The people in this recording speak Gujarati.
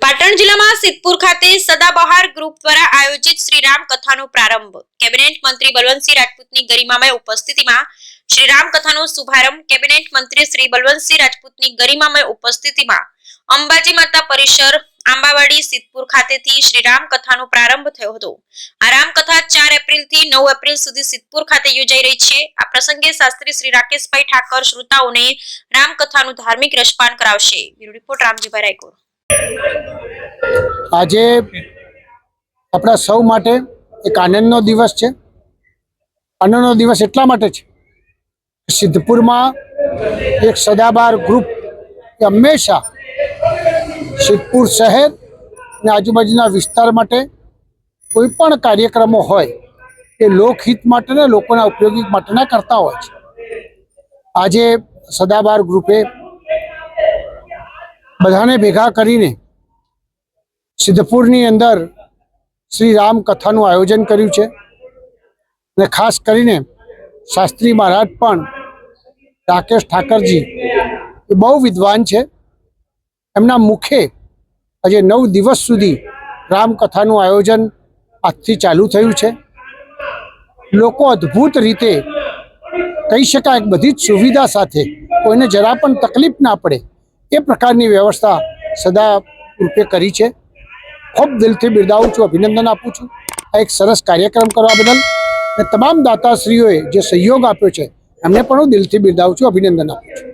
પાટણ જિલ્લામાં સિદ્ધપુર ખાતે સદાબહાર ગ્રુપ દ્વારા આયોજિત શ્રી રામ કથાનો પ્રારંભ કેબિનેટ મંત્રી બલવંતસિંહ રાજપૂતની ગરિમામય ઉપસ્થિતિમાં શ્રી રામ કથાનો શુભારંભ કેબિનેટ મંત્રી શ્રી બલવંતસિંહ રાજપૂતની ગરિમામય ઉપસ્થિતિમાં અંબાજી માતા પરિસર આંબાવાડી સિદ્ધપુર ખાતેથી શ્રી રામ કથાનો પ્રારંભ થયો હતો। આ રામ કથા 4 એપ્રિલ થી 9 એપ્રિલ સુધી સિદ્ધપુર ખાતે યોજાઈ રહી છે। આ પ્રસંગે શાસ્ત્રી શ્રી રાકેશભાઈ ઠાકર શ્રોતાઓને રામ કથાનું ધાર્મિક રસપાન કરાવશે। Bureau report Ramjibhai Raykor. આજે આપણા સૌ માટે એક આનંદનો દિવસ છે। આનંદનો દિવસ એટલા માટે છે સિદ્ધપુરમાં એક સદાબહાર ગ્રુપ એ હંમેશા સિદ્ધપુર શહેર અને આજુબાજુના વિસ્તાર માટે કોઈ પણ કાર્યક્રમો હોય એ લોકહિત માટે ને લોકોના ઉપયોગી માટેના કરતા હોય છે। આજે સદાબહાર ગ્રુપે બધાને ભેગા કરીને સિદ્ધપુરની અંદર શ્રી રામ કથાનું આયોજન કર્યું છે અને ખાસ કરીને શાસ્ત્રી મહારાજ પણ રાકેશ ઠાકરજી એ બહુ વિદ્વાન છે। એમના મુખે આજે 9 દિવસ સુધી રામકથાનું આયોજન આજથી ચાલુ થયું છે। લોકો અદ્ભુત રીતે કહી શકાય બધી જ સુવિધા સાથે કોઈને જરા પણ તકલીફ ના પડે એ પ્રકારની વ્યવસ્થા સદા રૂપે કરી છે। ખૂબ દિલથી બિરદાવું છું, અભિનંદન આપું છું આ એક સરસ કાર્યક્રમ કરવા બદલ અને તમામ દાતાશ્રીઓએ જે સહયોગ આપ્યો છે એમને પણ હું દિલથી બિરદાવું છું, અભિનંદન આપું છું।